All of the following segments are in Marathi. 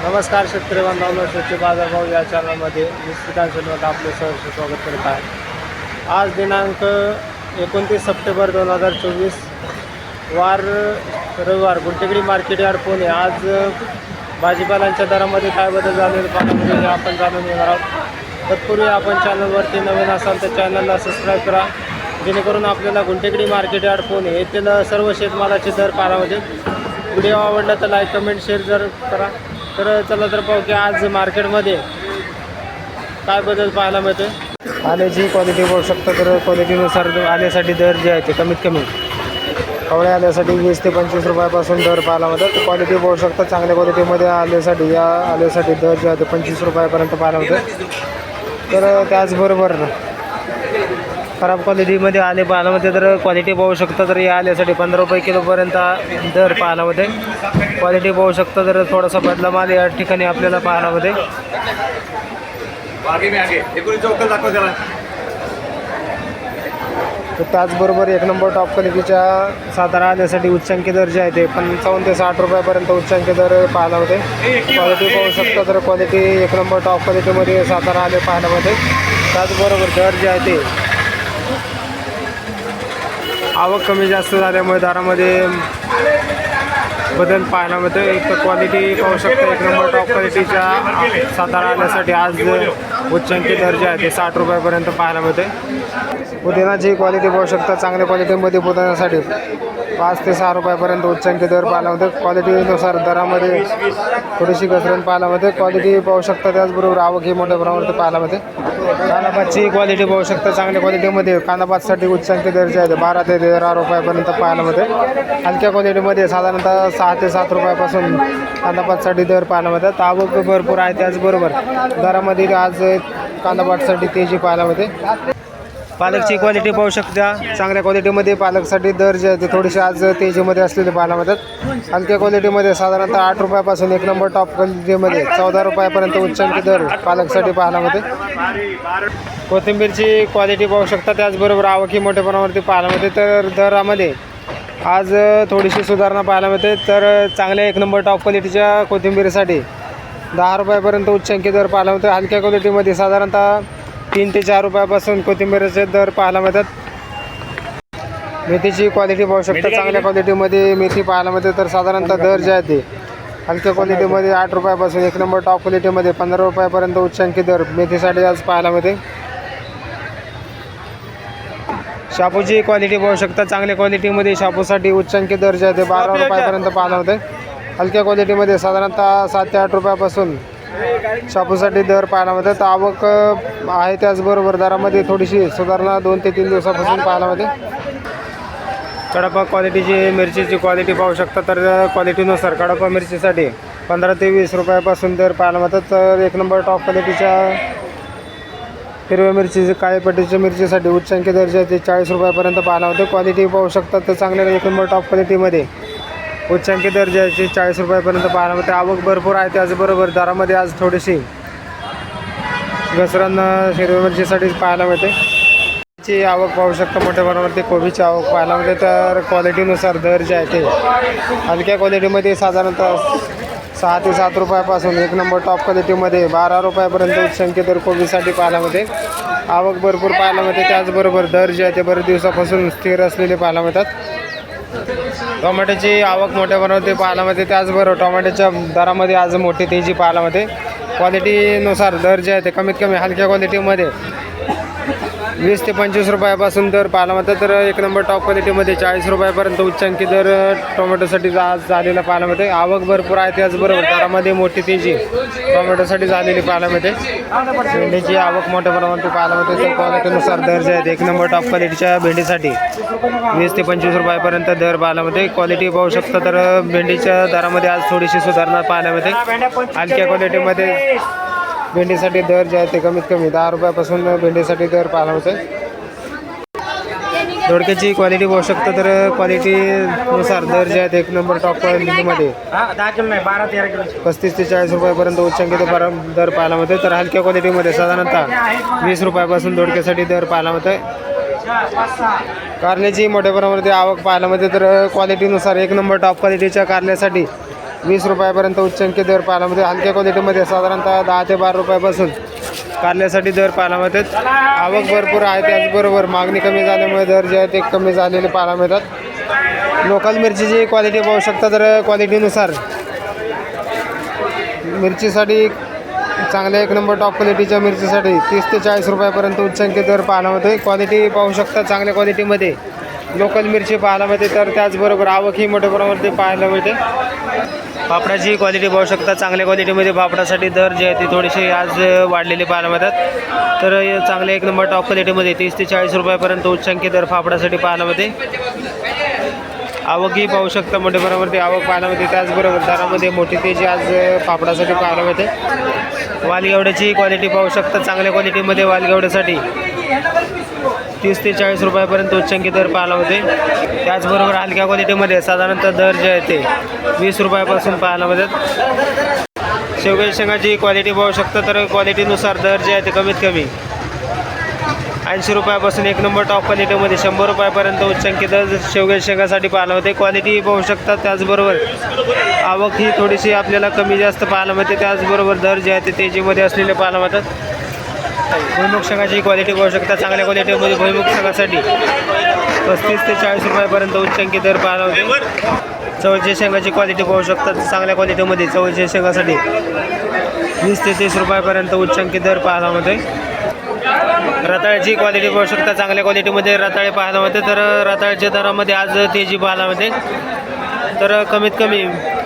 नमस्कार शेतकरी बांधवांनो, शेती बाजारभाव या चॅनलमध्ये निश्चितांसोबत आपले सहर्ष स्वागत करत आहे. आज दिनांक 29 सप्टेंबर 2024 वार रविवार. गुंटेकडी मार्केट यार्ड पुणे. आज भाजीपालांच्या दरामध्ये काय बदल झालेले पाहण्यामध्ये हे आपण जाणून घेणार आहोत. तत्पूर्वी आपण चॅनलवरती नवीन असाल तर चॅनलला सबस्क्राईब करा, जेणेकरून आपल्याला गुंटेकडी मार्केट यार्ड पुणे येथील सर्व शेतमालाचे दर पाहण्यामध्ये. व्हिडिओ आवडला तर लाईक कमेंट शेअर जर करा. तर चला तर पाहू की आज मार्केटमध्ये काय बदल पाहायला मिळते. आल्याची क्वालिटी बघू शकता. तर क्वालिटीनुसार आल्यासाठी दर जे आहे ते कमीत कमी कवळ्या आल्यासाठी 20 ते 25 रुपयापासून दर पाहायला मिळतात. क्वालिटी बघू शकता. चांगल्या क्वालिटीमध्ये आल्यासाठी दर जे आहे ते 25 रुपयापर्यंत पाहायला मिळतात. तर त्याचबरोबर खराब क्वालिटीमध्ये आले पाहायला मिळते. तर क्वालिटी पाहू शकता. तर या आल्यासाठी 15 रुपये किलोपर्यंत दर पाहायला मिळते. क्वालिटी पाहू शकता. तर थोडासा बदला माल या ठिकाणी आपल्याला पाहायला मिळते. तर त्याचबरोबर एक नंबर टॉप क्वालिटीच्या सातारा आल्यासाठी उच्चांकी दर जे आहे ते 55 ते 60 रुपयापर्यंत उच्चांकी दर पाहायला होते. क्वालिटी पाहू शकता. तर क्वालिटी एक नंबर टॉप क्वालिटीमध्ये सातारा आले पाहायला होते. त्याचबरोबर दर जे आहे ते आवक कमी जास्त झाल्यामुळे दरामध्ये बदल पाहायला मिळतो. एक तर क्वालिटी पाहू शकता. एक नंबर टॉप क्वालिटीच्या सातारा आल्यासाठी आज उच्चांकी दर जे आहे ते 60 रुपयापर्यंत पाहायला मिळते. पुदिनाची क्वालिटी पाहू शकता. चांगल्या क्वालिटीमध्ये पुदिनासाठी 5 ते 6 रुपयापर्यंत उच्चांकी दर पाहायला मिळते. क्वालिटीनुसार दरामध्ये थोडीशी घसरण पाहायला मिळते. क्वालिटी पाहू शकता. त्याचबरोबर आवक ही मोठ्या प्रमाणात पाहायला मिळते. कांदापातची क्वालिटी पाहू शकता. चांगल्या क्वालिटीमध्ये कांदापातसाठी उच्चांकी दर जे आहे ते 12 ते 13 रुपयापर्यंत पाहायला मिळते. हलक्या क्वालिटीमध्ये साधारणतः 6 ते 7 रुपयापासून कांदापातसाठी दर पाहायला मिळतात. आवक भरपूर आहे. त्याचबरोबर दरामध्ये आज कांदापातसाठी तेजी पाहायला मिळते. पालकची क्वालिटी पाहू शकता. चांगल्या क्वालिटीमध्ये पालकसाठी दर जे आहे ते थोडेसे आज तेजीमध्ये असलेले पाहायला मिळतात. हलक्या क्वालिटीमध्ये साधारणतः 8 रुपयापासून एक नंबर टॉप क्वालिटीमध्ये 14 रुपयापर्यंत उच्चांकी दर पालकसाठी पाहायला मिळते. कोथिंबीरची क्वालिटी पाहू शकता. त्याचबरोबर आवक ही मोठ्या प्रमाणावरती पाहायला मिळते. तर दरामध्ये आज थोडीशी सुधारणा पाहायला मिळते. तर चांगल्या एक नंबर टॉप क्वालिटीच्या कोथिंबीरीसाठी 10 रुपयापर्यंत उच्चांकी दर पाहायला मिळते. हलक्या क्वालिटीमध्ये साधारणतः 3 ते 4 रुपयापासून कोथिंबीरचे दर पाहायला मिळतात. मेथीची क्वालिटी पाहू शकता. चांगल्या क्वालिटीमध्ये मेथी पाहायला मिळते. तर साधारणतः दर जे आहे ते हलक्या क्वालिटीमध्ये 8 रुपयापासून एक नंबर टॉप क्वालिटीमध्ये 15 रुपयापर्यंत उच्चांकी दर मेथीसाठी आज पाहायला मिळते. शापूची क्वालिटी पाहू शकता. चांगल्या क्वालिटीमध्ये शापूसाठी उच्चांकी दर जे आहे ते 12 रुपयापर्यंत पाहायला मिळते. हलक्या क्वालिटीमध्ये साधारणतः 7 ते 8 रुपयापासून शापूसाठी दर पाहायला मिळतात. आवक आहे. त्याचबरोबर दरामध्ये थोडीशी सुधारणा 2 ते 3 दिवसापासून पाहायला मिळते. कडपा क्वालिटीची मिरचीची क्वालिटी पाहू शकता. तर क्वालिटीनुसार कडपा मिरचीसाठी 15 ते 20 रुपयापासून दर पाहायला मिळतात. तर एक नंबर टॉप क्वालिटीच्या हिरव्या मिरचीची काळ्या पट्टीच्या मिरचीसाठी उच्चांकी दर जे ते 40 रुपयापर्यंत पाहायला मिळते. क्वालिटी पाहू शकतात. तर चांगल्या एक नंबर टॉप क्वालिटीमध्ये उच्चांकी दर जे आहे 40 रुपयापर्यंत पाहायला मिळते. आवक भरपूर आहे. त्याचबरोबर दरामध्ये आज थोडीशी घसरण हिरव्या मिरचीसाठी पाहायला मिळते. ची आवक पाहू शकता. मोठ्या प्रमाणावरती कोबीची आवक पाहायला मिळते. तर क्वालिटीनुसार दर जे आहे ते हलक्या क्वालिटीमध्ये साधारणतः 6 ते 7 रुपयापासून एक नंबर टॉप क्वालिटीमध्ये 12 रुपयापर्यंत उच्चांकी दर कोबीसाठी पाहायला मिळते. आवक भरपूर पाहायला मिळते. त्याचबरोबर दर जे आहे ते बरेच दिवसापासून स्थिर असलेले पाहायला मिळतात. टोमॅटोची आवक मोठ्या प्रमाणावरती पाहायला मिळते. त्याचबरोबर टोमॅटोच्या दरामध्ये आज मोठी तेजी पाहायला मिळते. क्वालिटीनुसार दर जे आहे ते कमीत कमी हलक्या क्वालिटीमध्ये 20 ते 25 रुपयापासून दर पाहायला मिळतात. तर एक नंबर टॉप क्वालिटीमध्ये 40 रुपयापर्यंत उच्चांकी दर टोमॅटोसाठी आज झालेला पाहायला मिळते. आवक भरपूर आहे. त्याचबरोबर दरामध्ये मोठी तेजी टोमॅटोसाठी झालेली पाहायला मिळते. भेंडीची आवक मोठ्या प्रमाणात पाहायला मिळते. तर क्वालिटीनुसार दर जे आहेत एक नंबर टॉप क्वालिटीच्या भेंडीसाठी 20 ते 25 रुपयापर्यंत दर पाहायला मिळते. क्वालिटी पाहू शकता. तर भेंडीच्या दरामध्ये आज थोडीशी सुधारणा पाहायला मिळते. हलक्या क्वालिटीमध्ये भेंडीसाठी दर जे आहे ते कमीत कमी 10 रुपयापासून भेंडीसाठी दर पाहायला मिळते. दोडक्याची क्वालिटी पाहू शकता. तर क्वालिटीनुसार दर जे आहेत एक नंबर टॉप क्वालिटीमध्ये 35 ते 40 रुपयापर्यंत उच्चांकी दर पाहायला मिळते. तर हलक्या क्वालिटीमध्ये साधारणतः 20 रुपयापासून दोडक्यासाठी दर पाहायला मिळते. कारल्याची मोठ्या प्रमाणामध्ये आवक पाहायला मिळते. तर क्वालिटीनुसार एक नंबर टॉप क्वालिटीच्या कारल्यासाठी 20 रुपयापर्यंत उच्चांकी दर पाहायला मिळते. हलक्या क्वालिटीमध्ये साधारणतः 10 ते 12 रुपयापासून कारल्यासाठी दर पाहायला मिळतात. आवक भरपूर आहे, त्याचबरोबर मागणी कमी झाल्यामुळे दर जे आहे ते कमी झालेले पाहायला मिळतात. लोकल मिरचीची क्वालिटी पाहू शकता, तर क्वालिटीनुसार मिरचीसाठी चांगल्या एक नंबर टॉप क्वालिटीच्या मिरचीसाठी 30 ते 40 रुपयापर्यंत उच्चांकी दर पाहायला मिळते. क्वालिटी पाहू शकता, चांगल्या क्वालिटीमध्ये लोकल मिरची पाहायला मिळते. तर त्याचबरोबर आवक ही मोठ्या प्रमाणामध्ये पाहायला मिळते. पापडाची क्वालिटी पाहू शकता, चांगल्या क्वालिटीमध्ये पापडासाठी दर जे आहे ते थोडेसे आज वाढलेले पाहायला मिळतात. तर चांगले एक नंबर टॉप क्वालिटीमध्ये 30 ते 40 रुपयापर्यंत उच्चांकी दर पापडासाठी पाहायला मिळते. आवकही पाहू शकता, मोठ्या प्रमाणामध्ये आवक पाहायला मिळते. त्याचबरोबर दरामध्ये मोठी तेजी आज पापडासाठी पाहायला मिळते. वालगेवड्याची क्वालिटी पाहू शकता, चांगल्या क्वालिटीमध्ये वालगेवड्यासाठी 30 ते 40 रुपयापर्यंत उच्चांकी दर पाहायला मिळते. त्याचबरोबर हलक्या क्वालिटीमध्ये साधारणतः दर जे आहे ते 20 रुपयापासून पाहायला मिळतात. शेवग्याच्या शेंगाची क्वालिटी पाहू शकता, तर क्वालिटीनुसार दर जे आहे ते कमीत कमी 80 रुपयापासून एक नंबर टॉप क्वालिटीमध्ये 100 रुपयापर्यंत उच्चांकी दर शेवग्याच्या शेंगासाठी पाहायला मिळते. क्वालिटी पाहू शकता, त्याचबरोबर आवक ही थोडीशी आपल्याला कमी जास्त पाहायला मिळते. त्याचबरोबर दर जे आहे ते तेजीमध्ये असलेले पाहायला मिळतात. भुईमुग शेंगाची क्वालिटी पाहू शकता, चांगल्या क्वालिटीमध्ये भुईमुग शेंगासाठी 35 ते 40 रुपयापर्यंत उच्चांकी दर पाहायला मिळते. चवळीच्या शेंगाची क्वालिटी पाहू शकता, चांगल्या क्वालिटीमध्ये चवळीच्या शेंगासाठी 20 ते 30 रुपयापर्यंत उच्चांकी दर पाहायला मिळते. रताळ्याची क्वालिटी पाहू शकता, चांगल्या क्वालिटीमध्ये रताळे पाहायला मिळते. तर रताळ्याच्या दरामध्ये आज तेजी पाहायला मिळते. तर कमीत कमी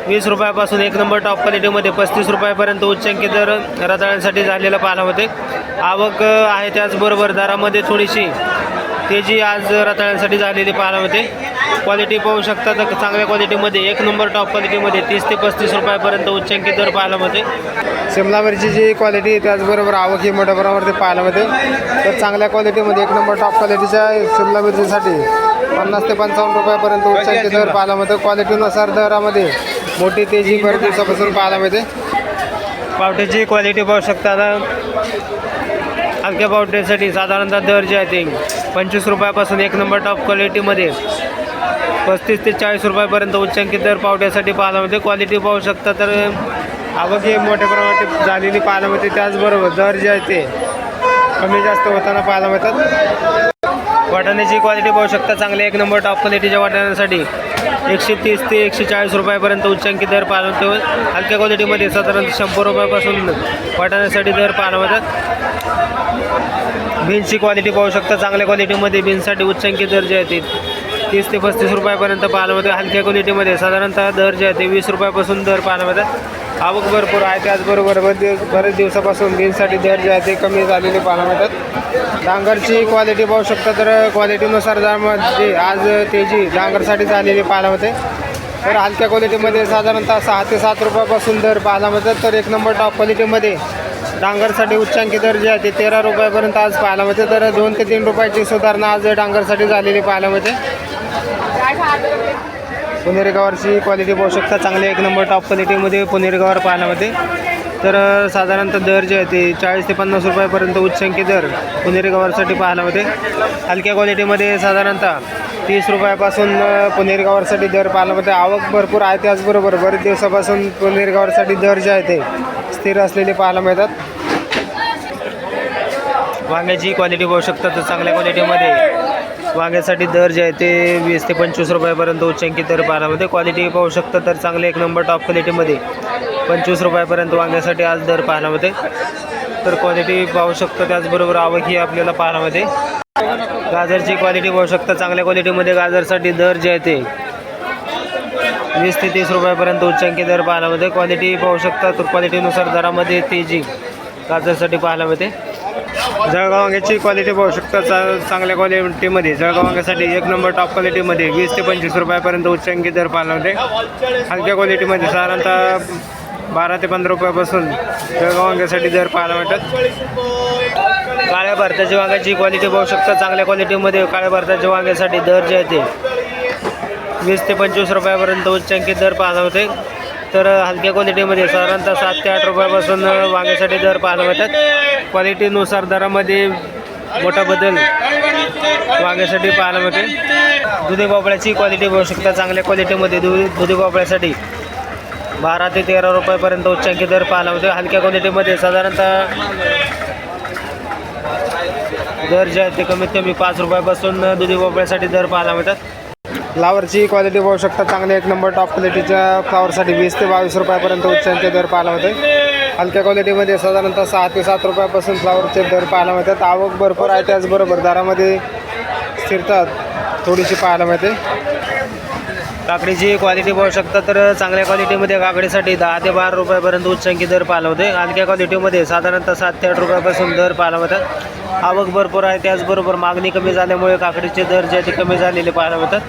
20 रुपयापासून एक नंबर टॉप क्वालिटीमध्ये 35 रुपयापर्यंत उच्चांकी दर रताळ्यांसाठी झालेला पाहायला मिळते. आवक आहे, त्याचबरोबर दरामध्ये थोडीशी तेजी आज रताळ्यांसाठी झालेली पाहायला मिळते. क्वालिटी पाहू शकता, तर चांगल्या क्वालिटीमध्ये एक नंबर टॉप क्वालिटीमध्ये 30 ते 35 रुपयापर्यंत उच्चांकी दर पाहायला मिळते. शिमला मिरचीची क्वालिटी त्याचबरोबर आवक ही मोठ्या प्रमाणावरती पाहायला मिळते. तर चांगल्या क्वालिटीमध्ये एक नंबर टॉप क्वालिटीच्या शिमला मिरचीसाठी 50 ते 55 रुपयापर्यंत उच्चांकी दर पाहायला मिळते. क्वालिटीनुसार दरामध्ये मोठी तेजी बऱ्याच दिवसापासून पाहायला मिळते. पावट्याची क्वालिटी पाहू शकता, हलक्या पावट्यासाठी साधारणतः दर जे आहे ते 25 रुपयापासून एक नंबर टॉप क्वालिटीमध्ये 35 ते 40 रुपयापर्यंत उच्चांकी दर पावट्यासाठी पाहायला मिळते. क्वालिटी पाहू शकता, तर आवक ही मोठ्या प्रमाणात झालेली पाहायला मिळते. त्याचबरोबर दर जे आहे ते कमी जास्त होताना पाहायला मिळतात. वाटाण्याची क्वालिटी पाहू शकता, चांगल्या एक नंबर टॉप क्वालिटीच्या वाटाण्यासाठी 130 ते 140 रुपयापर्यंत उच्चांकी दर पाहायला मिळतो. हलक्या क्वालिटीमध्ये साधारण 100 रुपयापासून वाटाण्यासाठी दर पाहायला मिळतात. बीन्सची क्वालिटी पाहू शकता, चांगल्या क्वालिटीमध्ये बीन्ससाठी उच्चांकी दर जे आहे ते 30 ते 35 रुपयापर्यंत पाहायला मिळते. हलक्या क्वालिटीमध्ये साधारणतः दर जे आहे ते 20 रुपयापासून दर पाहायला मिळतात. आवक भरपूर आहे, त्याचबरोबर बरेच दिवसापासून बीन्ससाठी दर जे आहे ते कमी झालेले पाहायला मिळतात. डांगरची क्वालिटी पाहू शकता, तर क्वालिटीनुसार दरामध्ये आज तेजी डांगरसाठी झालेली पाहायला मिळते. तर हलक्या क्वालिटीमध्ये साधारणतः 6 ते 7 रुपयापासून दर पाहायला मिळतात. तर एक नंबर टॉप क्वालिटीमध्ये डांगरसाठी उच्चांकी दर जे आहे ते 13 रुपयापर्यंत आज पाहायला मिळते. तर 2 ते 3 रुपयाची सुधारणा आज डांगरसाठी झालेली पाहायला मिळते. पुणेरी गवारची क्वालिटी पाहू शकता, चांगले एक नंबर टॉप क्वालिटीमध्ये पुणेरी गवार पाहायला मिळते. तर साधारणतः दर जे आहे ते 40 ते 50 रुपयापर्यंत उच्चांकी दर पुणेरी गवारसाठी पाहायला मिळते. हलक्या क्वालिटीमध्ये साधारणतः 30 रुपयापासून पुणेरी गवारसाठी दर पाहायला मिळते. आवक भरपूर आहे, त्याचबरोबर बरेच दिवसापासून पुणेरी गवारसाठी दर जे आहे ते स्थिर असलेले पाहायला मिळतात. वांग्याची क्वालिटी पाहू शकता, तर चांगल्या क्वालिटीमध्ये वांग्यासाठी दर जे आहे ते 20 ते 25 रुपयापर्यंत उच्चांकी दर पाहायला मिळते. क्वालिटी पाहू शकता, तर चांगले एक नंबर टॉप क्वालिटीमध्ये 25 रुपयापर्यंत वांग्यासाठी आज दर पाहायला मिळते. तर क्वालिटी पाहू शकता, त्याचबरोबर आवक ही आपल्याला पाहायला मिळते. गाजरची क्वालिटी पाहू शकता, चांगल्या क्वालिटीमध्ये गाजरसाठी दर जे आहे ते 20 ते 30 रुपयापर्यंत उच्चांकी दर पाहायला मिळते. क्वालिटी पाहू शकता, तर क्वालिटीनुसार दरामध्ये तेजी गाजरसाठी पाहायला मिळते. जळगाव वांग्याची क्वालिटी पाहू शकता, चांगल्या क्वालिटीमध्ये जळगाव वांग्यासाठी एक नंबर टॉप क्वालिटीमध्ये 20 ते 25 रुपयापर्यंत उच्चांकी दर पाहायला मिळते. हलक्या क्वालिटीमध्ये साधारणतः 12 ते 15 रुपयापासून जळगाव वांग्यासाठी दर पाहायला मिळतात. काळ्या भारताच्या वांग्याची क्वालिटी पाहू शकता, चांगल्या क्वालिटीमध्ये काळ्या भारताच्या वांग्यासाठी दर जे आहे ते 20 ते 25 रुपयापर्यंत उच्चांकी दर पाहायला मिळते. तर हलक्या क्वालिटीमध्ये साधारणतः 7 ते 8 रुपयापासून वांग्यासाठी दर पाहायला मिळतात. क्वालिटीनुसार दरामध्ये मोठा बदल वांग्यासाठी पाहायला मिळते. दुधी भोपळ्याची क्वालिटी पाहू शकता, चांगल्या क्वालिटीमध्ये दुधी भोपळ्यासाठी 12 ते 13 रुपयापर्यंत उच्चांकी दर पाहायला मिळतो. हलक्या क्वालिटीमध्ये साधारणतः दर जे आहेत ते कमीत कमी 5 रुपयापासून दुधी भोपळ्यासाठी दर पाहायला मिळतात. फ्लावरची क्वालिटी पाहू शकता, चांगले एक नंबर टॉप क्वालिटीच्या फ्लावरसाठी 20 ते 22 रुपयापर्यंत उच्चांकी दर पाहायला मिळते. हलक्या क्वालिटीमध्ये साधारणतः 6 ते 7 रुपयापासून फ्लावरचे दर पाहायला मिळतात. आवक भरपूर आहे, त्याचबरोबर दरामध्ये स्थिरता थोडीशी पाहायला मिळते. काकडीची क्वालिटी पाहू शकता, तर चांगल्या क्वालिटीमध्ये काकडीसाठी 10 ते 12 रुपयापर्यंत उच्चांकी दर पाहायला होते. हलक्या क्वालिटीमध्ये साधारणतः 7 ते 8 रुपयापासून दर पाहायला मिळतात. आवक भरपूर आहे, त्याचबरोबर मागणी कमी झाल्यामुळे काकडीचे दर जे ते कमी झालेले पाहायला मिळतात.